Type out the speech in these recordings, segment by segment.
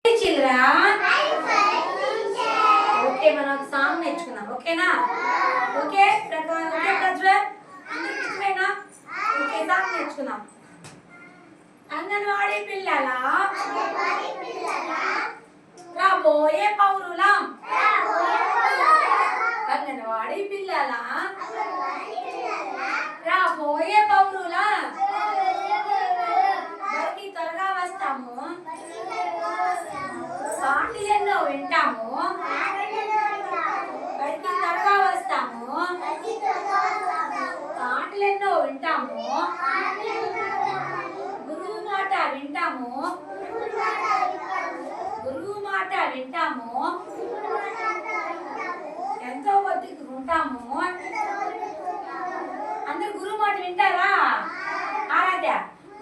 Children, okay, మనం ఒక song నేర్చుకుందాం. ఓకేనా? ఓకే ప్రజ్వల్ అందరికి ఇష్టమేనా? ఓకే సాంగ్ నేర్చుకుందాం. అంగన్వాడీ పిల్లల రాబోయే పౌరులం. అంగన్వాడీ పిల్లల రాబోయే పౌరులం. బడికి త్వరగా వస్తాము, పాటలెన్నో వింటాము. బడికి త్వరగా వస్తాము, పాటలెన్నో వింటాము. గురువు మాట వింటాము, గురువు మాట వింటాము. ఎంతో ఒత్తికి ఉంటాము. అందరు గురువు మాట వింటారా? ఆరాధ్య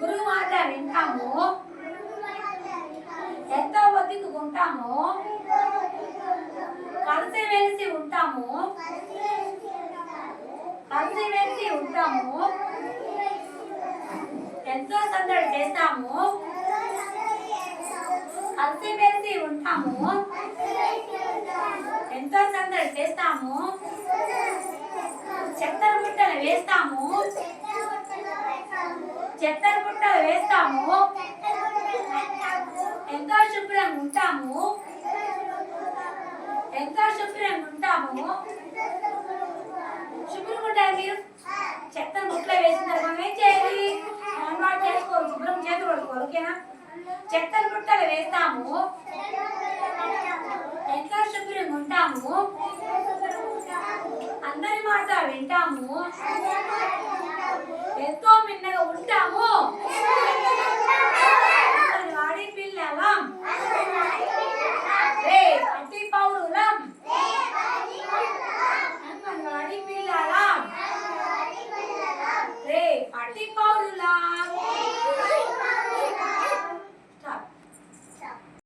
గురువు మాట వింటాము, ఎంతో ఒత్తికి ఉంటాము. కలిసి వెలిసి ఉంటాము, కలిసి వెలిసి ఉంటాము. ఎంతో సందడి చేస్తాము, కలిసి వెలిసి ఉంటాము. ఎంతో సందడి చేస్తాము. చెత్తర బుట్టలు వేస్తాము, చెత్తర బుట్టలు వేస్తాము. ఎంతో శుభ్రంగా ఉంటాము, ఎంతో శుభ్రంగా ఉంటాము. శుభ్రంగా ఉంటారు మీరు. చెత్త బుట్టలో వేసిన తర్వాత ఏం చేయాలి? అలవాటు చేసుకోవాలి, శుభ్రం చేతులు పడుకోవాలి. ఓకేనా? చెత్త బుట్టలు వేస్తాము, ఎంతో శుభ్రంగా ఉంటాము. అందరి మాట వింటాము,